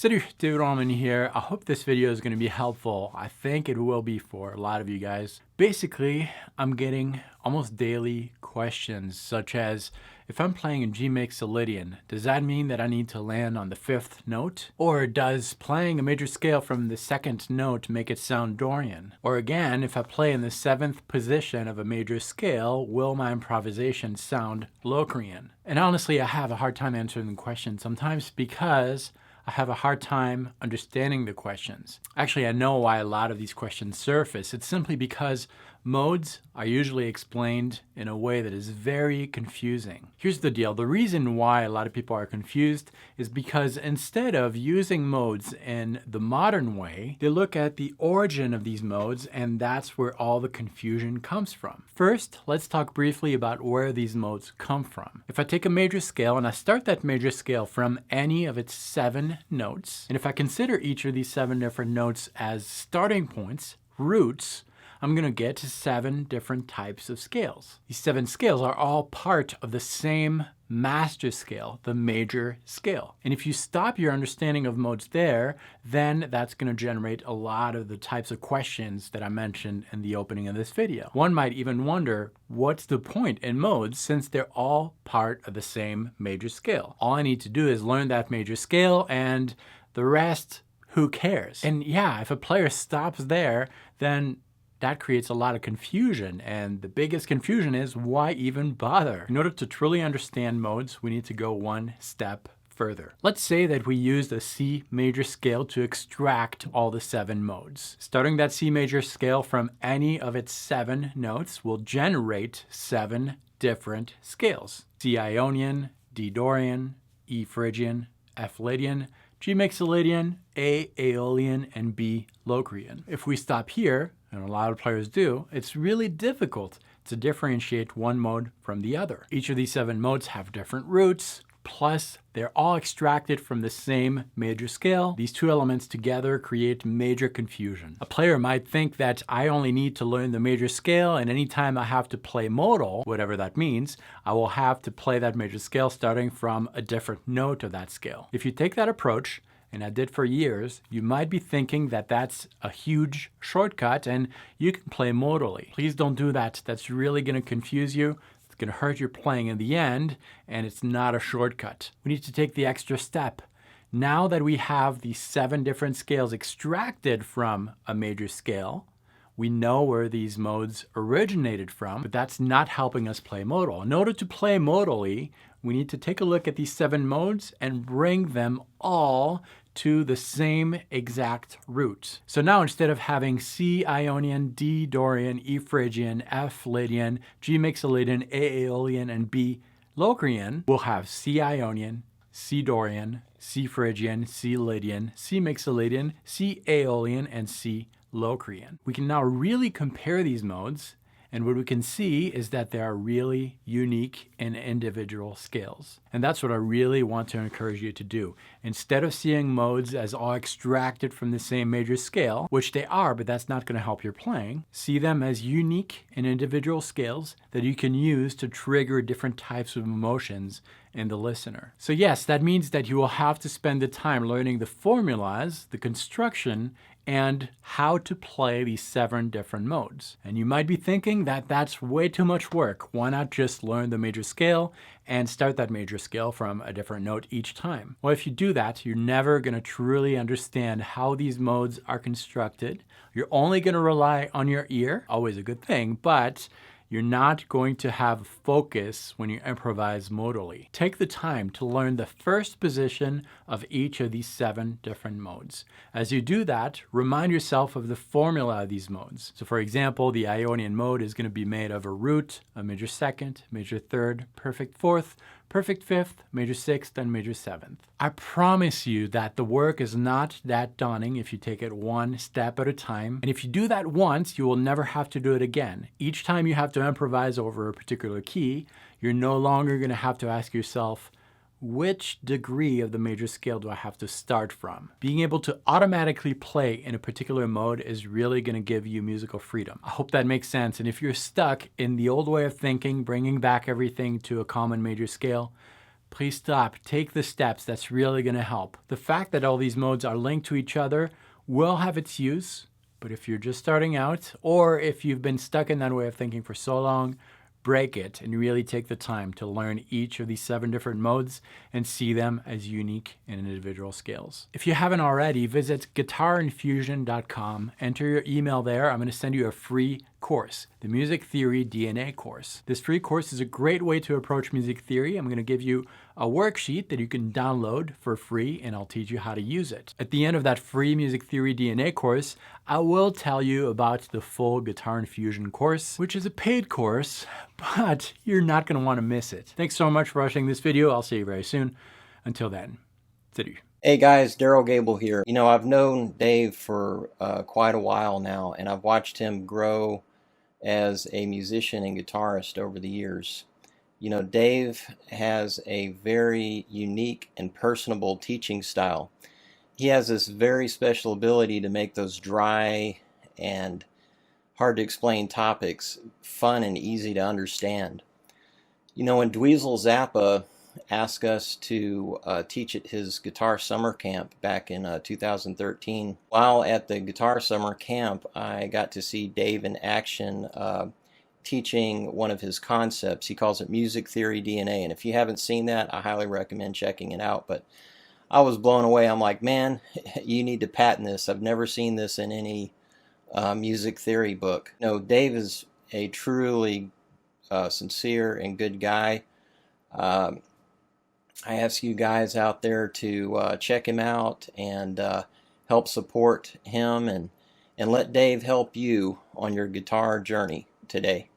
Salut, David Allman here. I hope this video is going to be helpful. I think it will be for a lot of you guys. Basically, I'm getting almost daily questions such as, if I'm playing in G Mixolydian, does that mean that I need to land on the 5th note? Or does playing a major scale from the 2nd note make it sound Dorian? Or again, if I play in the 7th position of a major scale, will my improvisation sound Locrian? And honestly, I have a hard time answering the question sometimes because I have a hard time understanding the questions. Actually, I know why a lot of these questions surface. It's simply because modes are usually explained in a way that is very confusing. Here's the deal. The reason why a lot of people are confused is because instead of using modes in the modern way, they look at the origin of these modes, and that's where all the confusion comes from. First, let's talk briefly about where these modes come from. If I take a major scale and I start that major scale from any of its 7 notes, and if I consider each of these 7 different notes as starting points, roots, I'm going to get to 7 different types of scales. These 7 scales are all part of the same master scale, the major scale. And if you stop your understanding of modes there, then that's going to generate a lot of the types of questions that I mentioned in the opening of this video. One might even wonder, what's the point in modes since they're all part of the same major scale? All I need to do is learn that major scale, and the rest, who cares? And yeah, if a player stops there, then that creates a lot of confusion, and the biggest confusion is, why even bother? In order to truly understand modes, we need to go one step further. Let's say that we use the C major scale to extract all the 7 modes. Starting that C major scale from any of its 7 notes will generate 7 different scales: C Ionian, D Dorian, E Phrygian, F Lydian, G Mixolydian, A Aeolian, and B Locrian. If we stop here, and a lot of players do, it's really difficult to differentiate one mode from the other. Each of these 7 modes have different roots, plus they're all extracted from the same major scale. These 2 elements together create major confusion. A player might think that I only need to learn the major scale, and anytime I have to play modal, whatever that means, I will have to play that major scale starting from a different note of that scale. If you take that approach, and I did for years, you might be thinking that that's a huge shortcut and you can play modally. Please don't do that. That's really going to confuse you. It's going to hurt your playing in the end, and it's not a shortcut. We need to take the extra step. Now that we have these 7 different scales extracted from a major scale, we know where these modes originated from, but that's not helping us play modal. In order to play modally, we need to take a look at these 7 modes and bring them all to the same exact root. So now instead of having C Ionian, D Dorian, E Phrygian, F Lydian, G Mixolydian, A Aeolian, and B Locrian, we'll have C Ionian, C Dorian, C Phrygian, C Lydian, C Mixolydian, C Aeolian, and C Locrian. We can now really compare these modes, and what we can see is that they are really unique and individual scales. And that's what I really want to encourage you to do. Instead of seeing modes as all extracted from the same major scale, which they are, but that's not going to help your playing, see them as unique and individual scales that you can use to trigger different types of emotions in the listener. So yes, that means that you will have to spend the time learning the formulas, the construction, and how to play these 7 different modes. And you might be thinking that that's way too much work. Why not just learn the major scale and start that major scale from a different note each time? Well, if you do that, you're never going to truly understand how these modes are constructed. You're only going to rely on your ear, always a good thing, but you're not going to have focus when you improvise modally. Take the time to learn the first position of each of these 7 different modes. As you do that, remind yourself of the formula of these modes. So for example, the Ionian mode is going to be made of a root, a major 2nd, major 3rd, perfect 4th, perfect 5th, major 6th, and major 7th. I promise you that the work is not that daunting if you take it one step at a time. And if you do that once, you will never have to do it again. Each time you have to improvise over a particular key, you're no longer going to have to ask yourself, which degree of the major scale do I have to start from? Being able to automatically play in a particular mode is really going to give you musical freedom. I hope that makes sense. And if you're stuck in the old way of thinking, bringing back everything to a common major scale, please stop, take the steps. That's really going to help. The fact that all these modes are linked to each other will have its use, but if you're just starting out, or if you've been stuck in that way of thinking for so long, break it and really take the time to learn each of these 7 different modes and see them as unique and individual scales. If you haven't already, visit guitarinfusion.com, enter your email there. I'm going to send you a free course, the Music Theory DNA course. This free course is a great way to approach music theory. I'm going to give you a worksheet that you can download for free, and I'll teach you how to use it. At the end of that free Music Theory DNA course, I will tell you about the full Guitar Infusion course, which is a paid course, but you're not going to want to miss it. Thanks so much for watching this video. I'll see you very soon. Until then, salut. Hey guys, Daryl Gable here. You know, I've known Dave for quite a while now, and I've watched him grow as a musician and guitarist over the years. You know, Dave has a very unique and personable teaching style. He has this very special ability to make those dry and hard to explain topics fun and easy to understand. You know, when Dweezil Zappa asked us to teach at his guitar summer camp back in 2013. While at the guitar summer camp, I got to see Dave in action teaching one of his concepts. He calls it Music Theory DNA, and if you haven't seen that, I highly recommend checking it out. But I was blown away. I'm like, man, you need to patent this. I've never seen this in any music theory book. No, Dave is a truly sincere and good guy. I ask you guys out there to check him out and help support him and let Dave help you on your guitar journey today.